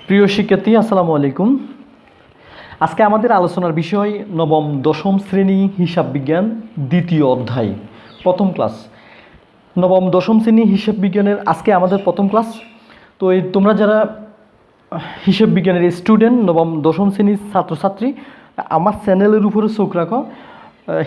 প্রিয় শিক্ষার্থী, আসসালামু আলাইকুম। আজকে আমাদের আলোচনার বিষয় নবম দশম শ্রেণী হিসাব বিজ্ঞান দ্বিতীয় অধ্যায় প্রথম ক্লাস। নবম দশম শ্রেণী হিসাব বিজ্ঞানের আজকে আমাদের প্রথম ক্লাস। তো তোমরা যারা হিসাব বিজ্ঞানের স্টুডেন্ট, নবম দশম শ্রেণীর ছাত্রছাত্রী, আমার চ্যানেলের উপরে চোখ রাখো।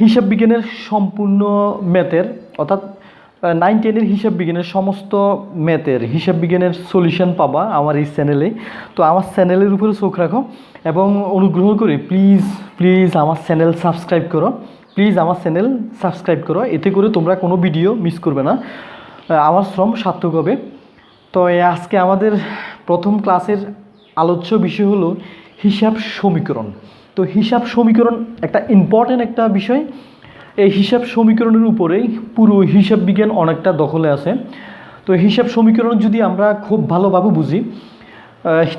হিসাব বিজ্ঞানের সম্পূর্ণ ম্যাথের অর্থাৎ 9-10 হিসাব বিজ্ঞানের সমস্ত ম্যাথের হিসাব বিজ্ঞানের সলিউশন পাবা আমার এই চ্যানেলে। তো আমার চ্যানেলের উপরে চোখ রাখো এবং অনুগ্রহ করে প্লিজ আমার চ্যানেল সাবস্ক্রাইব করো। এতে করে তোমরা কোনো ভিডিও মিস করবে না, আমার শ্রম সার্থক হবে। তো আজকে আমাদের প্রথম ক্লাসের আলোচ্য বিষয় হলো হিসাব সমীকরণ। তো হিসাব সমীকরণ একটা ইম্পর্ট্যান্ট একটা বিষয়। এই হিসাব সমীকরণের উপরেই পুরো হিসাব বিজ্ঞান অনেকটা দখলে আছে। তো হিসাব সমীকরণ যদি আমরা খুব ভালোভাবে বুঝি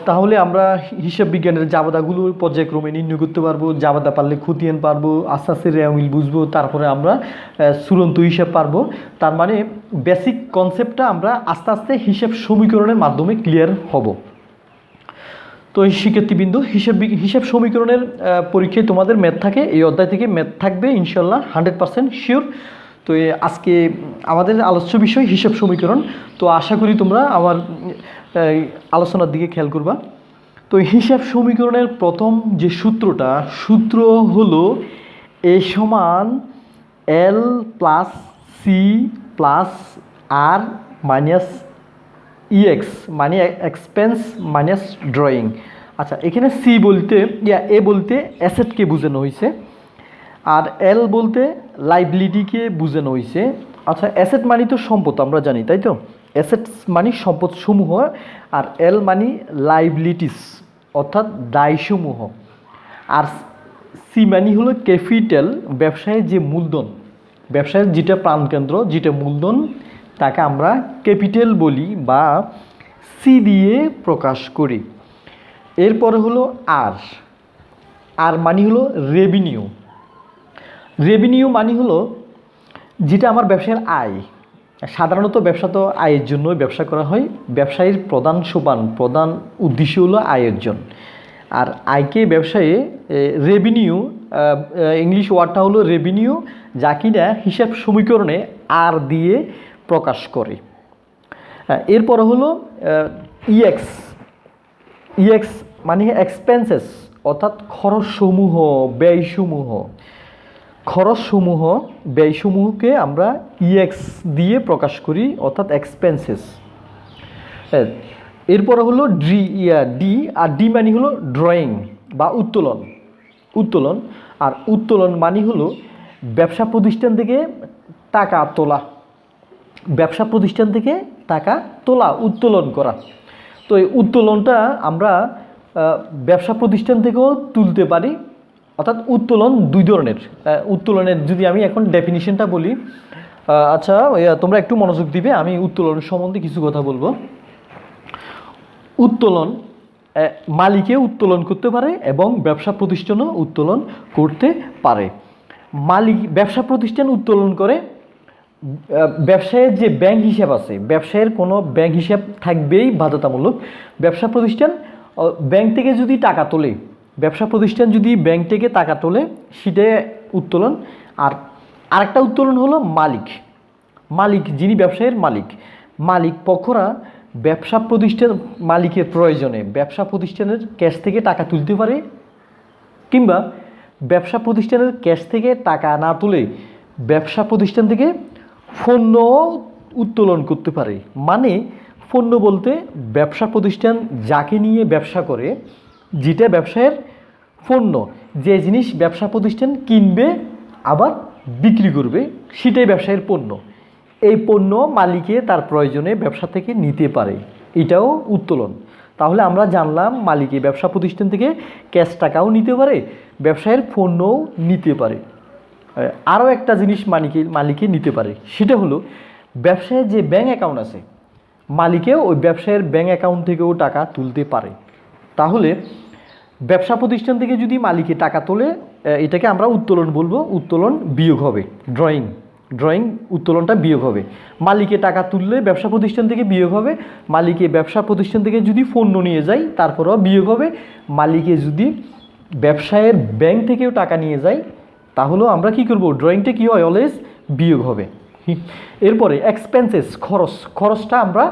তাহলে আমরা হিসাব বিজ্ঞানের জাবেদাগুলো পর্যায়ক্রমে নির্ণয় করতে পারবো। জাবেদা পারলে খতিয়ান পারবো, আস্তে আস্তে রেওয়ামিল বুঝবো, তারপরে আমরা চূড়ান্ত হিসাব পারবো। তার মানে বেসিক কনসেপ্টটা আমরা আস্তে আস্তে হিসাব সমীকরণের মাধ্যমে ক্লিয়ার হব। তো এই শিক্ষার্থীবৃন্দ, হিসাব সমীকরণের পরীক্ষায় তোমাদের ম্যাথ থাকে, এই অধ্যায় থেকে ম্যাথ থাকবে ইনশাল্লাহ 100% শিওর। তো আজকে আমাদের আলোচ্য বিষয় হিসাব সমীকরণ। তো আশা করি তোমরা আমার আলোচনার দিকে খেয়াল করবা। তো হিসাব সমীকরণের প্রথম যে সূত্র হলো A সমান L প্লাস সি প্লাস আর মাইনাস ইএক্স, মানে এক্সপেন্স মাইনাস ড্রয়িং। আচ্ছা, এখানে সি বলতে এ বলতে অ্যাসেটকে বোঝানো হয়েছে, আর এল বলতে লাইবিলিটিকে বোঝানো হয়েছে। আচ্ছা, অ্যাসেট মানে তো সম্পদ, আমরা জানি, তাই তো? অ্যাসেটস মানে সম্পদ সমূহ, আর এল মানে লাইবিলিটিস অর্থাৎ দায়সমূহ, আর সি মানে হলো ক্যাপিটাল, ব্যবসায়ের যে মূলধন, ব্যবসায়ের যেটা প্রাণকেন্দ্র, যেটা মূলধন, তাকে আমরা ক্যাপিটাল বলি বা সি দিয়ে প্রকাশ করি। এরপরে হলো আর মানে হলো রেভিনিউ মানে হলো যেটা আমার ব্যবসায়ের আয়। সাধারণত ব্যবসা তো আয়ের জন্যই ব্যবসা করা হয়, ব্যবসায়ীর প্রধান উদ্দেশ্য হলো আয় অর্জন। আর আয়কে ব্যবসায়ে রেভিনিউ, ইংলিশ ওয়ার্ডটা হলো রেভিনিউ, যা কিনা হিসাব সমীকরণে আর দিয়ে প্রকাশ করে। এরপর হলো ইএক্স মানে এক্সপেন্সেস অর্থাৎ ব্যয়সমূহকে আমরা ইএক্স দিয়ে প্রকাশ করি অর্থাৎ এক্সপেন্সেস। এরপর হলো ডি, আর ডি মানে হলো ড্রয়িং বা উত্তোলন। আর উত্তোলন মানে হলো ব্যবসা প্রতিষ্ঠান থেকে টাকা তোলা, উত্তোলন করা। তো এই উত্তোলনটা আমরা ব্যবসা প্রতিষ্ঠান থেকেও তুলতে পারি, অর্থাৎ উত্তোলন দুই ধরনের। উত্তোলনের যদি আমি এখন ডেফিনিশনটা বলি, আচ্ছা তোমরা একটু মনোযোগ দিবে, আমি উত্তোলন সম্বন্ধে কিছু কথা বলবো। উত্তোলন মালিকে উত্তোলন করতে পারে এবং ব্যবসা প্রতিষ্ঠানও উত্তোলন করতে পারে। ব্যবসা প্রতিষ্ঠান উত্তোলন করে, ব্যবসায়ের যে ব্যাংক হিসাব আছে, ব্যবসায়ের কোনো ব্যাংক হিসাব থাকবেই বাধ্যতামূলক। ব্যবসা প্রতিষ্ঠান ব্যাংক থেকে যদি টাকা তোলে, সেটা উত্তোলন। আর আরেকটা উত্তোলন হলো মালিক যিনি ব্যবসায়ের মালিক পক্ষরা ব্যবসা প্রতিষ্ঠান মালিকের প্রয়োজনে ব্যবসা প্রতিষ্ঠানের ক্যাশ থেকে টাকা তুলতে পারে, কিংবা ব্যবসা প্রতিষ্ঠানের ক্যাশ থেকে টাকা না তুলে ব্যবসা প্রতিষ্ঠান থেকে পণ্য উত্তোলন করতে পারে। মানে পণ্য বলতে ব্যবসা প্রতিষ্ঠান যাকে নিয়ে ব্যবসা করে, যেটা ব্যবসায়ের পণ্য, যে জিনিস ব্যবসা প্রতিষ্ঠান কিনবে আবার বিক্রি করবে, সেটাই ব্যবসায়ের পণ্য। এই পণ্য মালিকে তার প্রয়োজনে ব্যবসা থেকে নিতে পারে, এটাও উত্তোলন। তাহলে আমরা জানলাম মালিকে ব্যবসা প্রতিষ্ঠান থেকে ক্যাশ টাকাও নিতে পারে, ব্যবসায়ের পণ্যও নিতে পারে। আরও একটা জিনিস মালিকে নিতে পারে, সেটা হলো ব্যবসায়ের যে ব্যাঙ্ক অ্যাকাউন্ট আছে, মালিকেও ওই ব্যবসায়ের ব্যাঙ্ক অ্যাকাউন্ট থেকেও টাকা তুলতে পারে। তাহলে ব্যবসা প্রতিষ্ঠান থেকে যদি মালিকে টাকা তোলে, এটাকে আমরা উত্তোলন বলবো, উত্তোলন বিয়োগ হবে ড্রয়িং। ড্রয়িং উত্তোলনটা বিয়োগ হবে। মালিকে টাকা তুললে ব্যবসা প্রতিষ্ঠান থেকে বিয়োগ হবে। মালিকে ব্যবসা প্রতিষ্ঠান থেকে যদি পণ্য নিয়ে যায় তারপরেও বিয়োগ হবে। মালিকে যদি ব্যবসায়ের ব্যাংক থেকেও টাকা নিয়ে যায় তাহলেও আমরা কি করব, ড্রয়িংটা কি হয়, অলওয়েজ বিয়োগ হবে। এরপরে এক্সপেন্সেস, খরচটা আমরা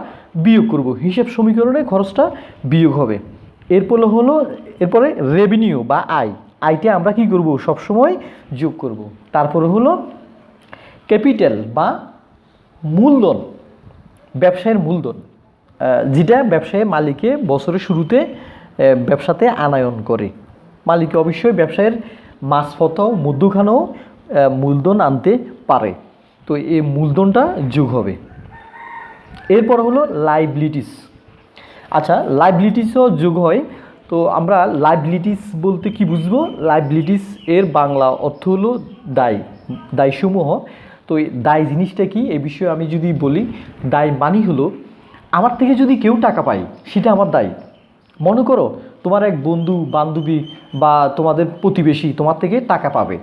বিয়োগ করব, হিসাব সমীকরণে খরচটা বিয়োগ হবে। এরপরে রেভিনিউ বা আয়টা আমরা কি করব, সবসময় যোগ করব। তারপরে হলো ক্যাপিটাল বা মূলধন, ব্যবসায়ের মূলধন, যেটা ব্যবসায়ী মালিকে বছরের শুরুতে ব্যবসাতে আনায়ন করে। মালিকে অবশ্যই ব্যবসায়ের মাঝপথেও মধ্যখানেও মূলধন আনতে পারে, তো এই মূলধনটা যোগ হবে। এরপর হলো লাইবিলিটিস। আচ্ছা, লাইবিলিটিসও যোগ হয়। তো আমরা লাইবিলিটিস বলতে কি বুঝবো, লাইবিলিটিস এর বাংলা অর্থ হলো দায়সমূহ। তো এই দায় জিনিসটা কি, এই বিষয়ে আমি যদি বলি, দায় মানি হলো আমার থেকে যদি কেউ টাকা পায় সেটা আমার দায়। মনে করো তোমার এক বন্ধু বান্ধবী বা তোমাদের প্রতিবেশী তোমার থেকে টাকা পাবে,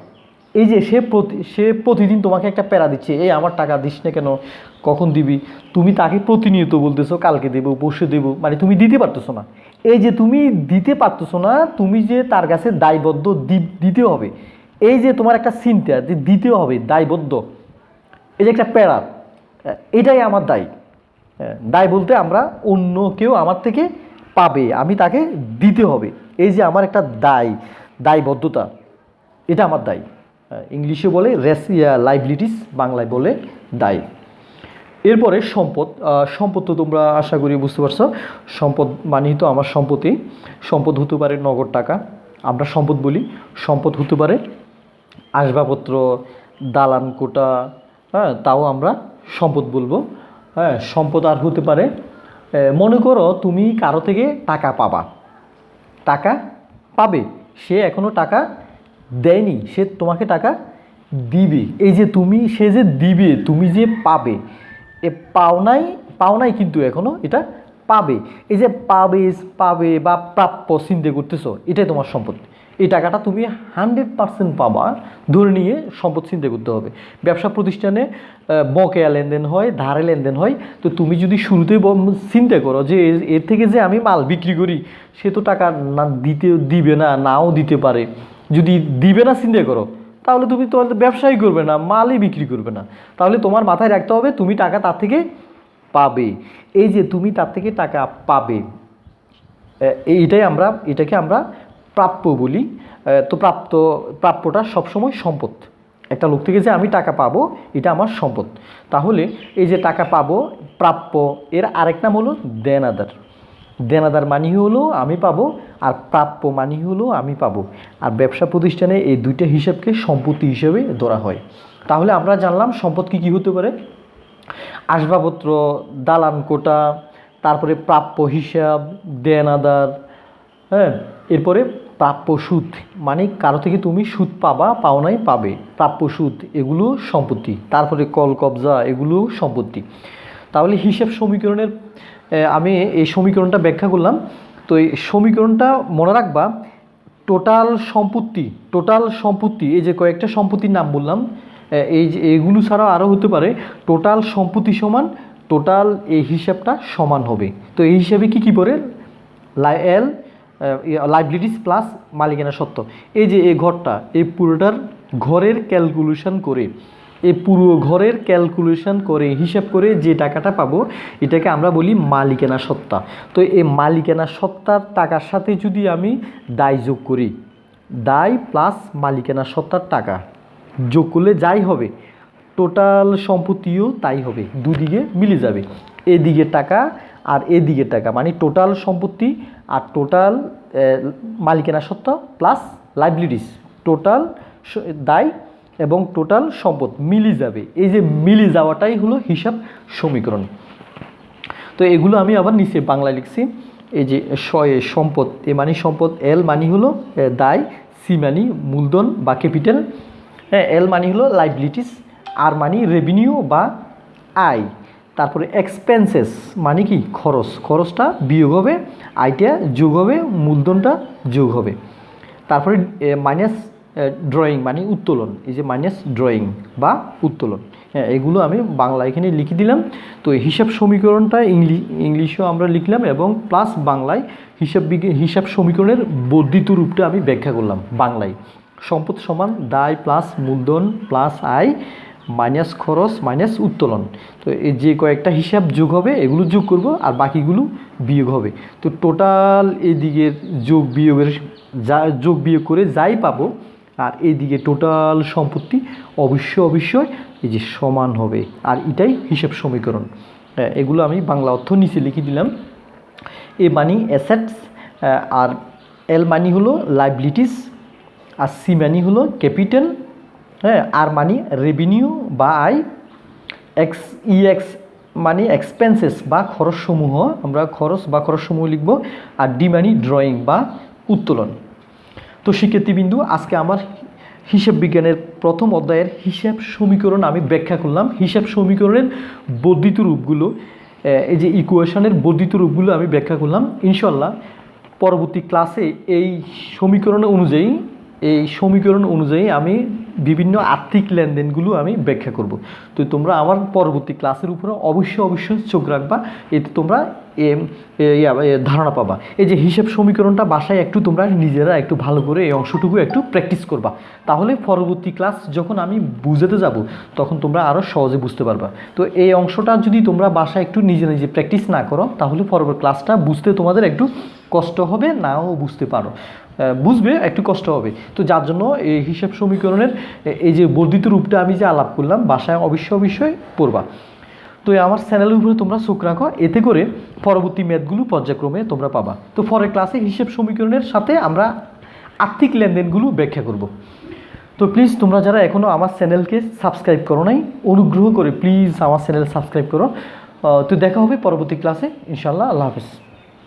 এই যে সে প্রতিদিন তোমাকে একটা প্যারা দিচ্ছে, এই আমার টাকা দিস না কেন, কখন দিবি। তুমি তাকে প্রতিনিয়ত বলতেছো কালকে দেবো পরশু দেবো, মানে তুমি দিতে পারতেছো না। এই যে তুমি দিতে পারতেছো না, তুমি যে তার কাছে দায়বদ্ধ, দিতে হবে। এই যে তোমার একটা চিন্তা যে দিতে হবে, দায়বদ্ধ, এই যে একটা প্যারা, এটাই আমার দায়। দায় বলতে আমরা অন্য কেউ আমার থেকে পাবে, আমি তাকে দিতে হবে, এই যে আমার একটা দায়বদ্ধতা, এটা আমার দায়। ইংলিশে বলে লাইবিলিটিস, বাংলায় বলে দায়। এরপরে সম্পদ তো তোমরা আশা করি বুঝতে পারছো। সম্পদ মানেই তো আমার সম্পত্তি। সম্পদ হতে পারে নগদ টাকা, আমরা সম্পদ বলি। সম্পদ হতে পারে আসবাবপত্র, দালান কোঠা, হ্যাঁ, তাও আমরা সম্পদ বলবো। হ্যাঁ, সম্পদ আর হতে পারে, মনে করো তুমি কারো থেকে টাকা পাবে, সে এখনও টাকা দেয়নি, সে তোমাকে টাকা দিবে। এই যে সে যে দিবে, তুমি যে পাবে, এ পাওনাই কিন্তু এখনও এটা পাবে। এই যে পাবে বা প্রাপ্য চিন্তা করতেছো, এটাই তোমার সম্পদ। এই টাকাটা তুমি 100% পাবা ধরে নিয়ে সম্পদ চিন্তা করতে হবে। ব্যবসা প্রতিষ্ঠানে বকেয়া লেনদেন হয়, ধারে লেনদেন হয়। তো তুমি যদি শুরুতেই চিন্তা করো যে এর থেকে যে আমি মাল বিক্রি করি, সে তো টাকা দিবে না, নাও দিতে পারে। যদি দিবে না চিন্তা করো, তাহলে তুমি তো ব্যবসাই করবে না, মালই বিক্রি করবে না। তাহলে তোমার মাথায় রাখতে হবে তুমি টাকা তার থেকে পাবে। এই যে তুমি তার থেকে টাকা পাবে, এটাকে আমরা প্রাপ্য বলি। তো প্রাপ্যটা সবসময় সম্পদ। একটা লোক থেকে যে আমি টাকা পাবো, এটা আমার সম্পদ। তাহলে এই যে টাকা পাবো, প্রাপ্য, এর আরেক নাম হলো দেনাদার মানি হলো আমি পাবো, আর প্রাপ্য মানি হলো আমি পাবো। আর ব্যবসা প্রতিষ্ঠানে এই দুইটা হিসাবকে সম্পত্তি হিসেবে ধরা হয়। তাহলে আমরা জানলাম সম্পদ কি হতে পারে, আসবাবপত্র, দালান কোঠা, তারপরে প্রাপ্য হিসাব, দেনাদার, হ্যাঁ। এরপরে প্রাপ্য সুদ, মানে কারো থেকে তুমি সুদ পাওনাই পাবে, প্রাপ্য সুদ, এগুলো সম্পত্তি। তারপরে কল কবজা, এগুলো সম্পত্তি। তাহলে হিসাব সমীকরণের আমি এই সমীকরণটা ব্যাখ্যা করলাম। তো এই সমীকরণটা মনে রাখবা, টোটাল সম্পত্তি, এই যে কয়েকটা সম্পত্তির নাম বললাম, এই যে এগুলো ছাড়াও আরও হতে পারে। টোটাল সম্পত্তি সমান টোটাল এই হিসাবটা সমান হবে। তো এই হিসাবে কি পড়ে, লাইবিলিটিস প্লাস মালিকানা সত্ত্ব। এই যে এই ঘরটা, এই পুরোটার ঘরের ক্যালকুলেশন করে, এই পুরো ঘরের ক্যালকুলেশন করে হিসাব করে যে টাকাটা পাবো, এটাকে আমরা বলি মালিকানা সত্ত্বা। তো এই মালিকানা সত্ত্বার টাকার সাথে যদি আমি দায় যোগ করি, দায় প্লাস মালিকানা সত্ত্বার টাকা যোগ করলে যাই হবে, টোটাল সম্পত্তিও তাই হবে, দুদিকে মিলে যাবে। এদিকে টাকা আর এদিকে টাকা, মানে টোটাল সম্পত্তি আর টোটাল মালিকানা সত্ত্ব প্লাস লাইবিলিটিস, টোটাল দায় এবং টোটাল সম্পদ মিলে যাবে। এই যে মিলে যাওয়াটাই হলো হিসাব সমীকরণ। তো এগুলো আমি আবার নিচে বাংলায় লিখছি। এই যে সম্পদ, এ মানি সম্পদ, এল মানি হলো দায়, সি মানি মূলধন বা ক্যাপিটাল, এল মানি হলো লাইবিলিটিস, আর মানি রেভিনিউ বা আয়। তারপরে এক্সপেন্সেস মানে কি, খরচটা বিয়োগ হবে, আয়টা যোগ হবে, মূলধনটা যোগ হবে। তারপরে মাইনাস ড্রয়িং মানে উত্তোলন, এই যে মাইনাস ড্রয়িং বা উত্তোলন, হ্যাঁ, এগুলো আমি বাংলা এখানে লিখে দিলাম। তো হিসাব সমীকরণটা ইংলিশেও আমরা লিখলাম এবং প্লাস বাংলায় হিসাব সমীকরণের বর্ধিত রূপটা আমি ব্যাখ্যা করলাম বাংলায়। সম্পদ সমান দায় প্লাস মূলধন প্লাস আয় মাইনাস খরচ মাইনাস উত্তোলন। তো এই যে কয়েকটা হিসাব যোগ হবে এগুলো যোগ করব আর বাকিগুলো বিয়োগ হবে। তো টোটাল এদিকের যোগ বিয়োগ করে যাই পাবো আর এইদিকে টোটাল সম্পত্তি অবশ্যই এই যে সমান হবে। আর এটাই হিসাব সমীকরণ। এগুলো আমি বাংলা অর্থ নিচে লিখে দিলাম। এ মানি অ্যাসেটস, আর এল মানি হলো লাইবিলিটিস, আর সি মানি হলো ক্যাপিটাল, হ্যাঁ, আর মানি রেভিনিউ বা আয়, এক্স মানি এক্সপেন্সেস বা খরচসমূহ, আমরা খরচ বা খরচসমূহ লিখব, আর ডি মানি ড্রয়িং বা উত্তোলন। তো শিক্ষার্থীবৃন্দু, আজকে আমার হিসাব বিজ্ঞানের প্রথম অধ্যায়ের হিসাব সমীকরণ আমি ব্যাখ্যা করলাম। হিসাব সমীকরণের বর্ধিত রূপগুলো, এই যে ইকুয়েশনের বর্ধিত রূপগুলো আমি ব্যাখ্যা করলাম। ইনশাল্লাহ পরবর্তী ক্লাসে এই সমীকরণ অনুযায়ী আমি বিভিন্ন আর্থিক লেনদেনগুলো আমি ব্যাখ্যা করব। তো তোমরা আমার পরবর্তী ক্লাসের উপরে অবশ্যই চোখ রাখবা, এতে তোমরা ধারণা পাবা। এই যে হিসাব সমীকরণটা বাসায় একটু তোমরা নিজেরা একটু ভালো করে এই অংশটুকু একটু প্র্যাকটিস করবা, তাহলে পরবর্তী ক্লাস যখন আমি বুঝাতে যাব তখন তোমরা আরও সহজে বুঝতে পারবা। তো এই অংশটা যদি তোমরা বাসায় একটু নিজে প্র্যাকটিস না করো তাহলে পরবর্তী ক্লাসটা বুঝতে তোমাদের একটু কষ্ট হবে, নাও বুঝতে পারো, বুঝবে একটু কষ্ট হবে। তো যার জন্য এই হিসাব সমীকরণের এই যে বর্ধিত রূপটা আমি যে আলাপ করলাম বাসায় অবশ্যই পড়বা। তো আমার চ্যানেলের উপরে তোমরা চোখ রাখো, এতে করে পরবর্তী ম্যাথগুলো পর্যায়ক্রমে তোমরা পাবা। তো পরের ক্লাসে হিসাব সমীকরণের সাথে আমরা আর্থিক লেনদেনগুলো ব্যাখ্যা করব। তো প্লিজ তোমরা যারা এখনও আমার চ্যানেলকে সাবস্ক্রাইব করো নাই, অনুগ্রহ করে প্লিজ আমার চ্যানেল সাবস্ক্রাইব করো। তো দেখা হবে পরবর্তী ক্লাসে ইনশাআল্লাহ। আল্লাহ হাফেজ।